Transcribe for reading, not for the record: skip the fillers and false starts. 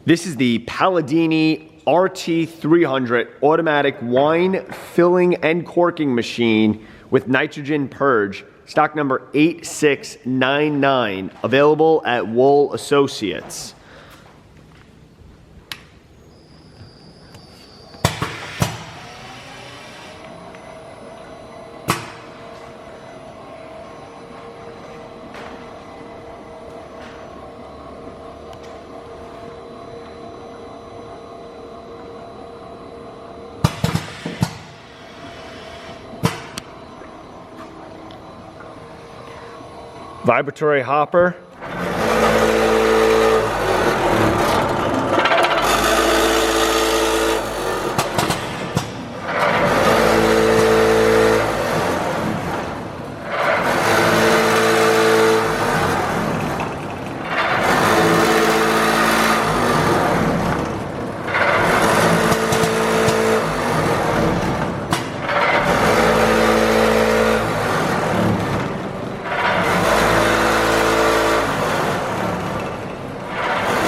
This is the Palladini RT300 automatic wine filling and corking machine with nitrogen purge, stock number 8699, available at Wohl Associates. Vibratory hopper,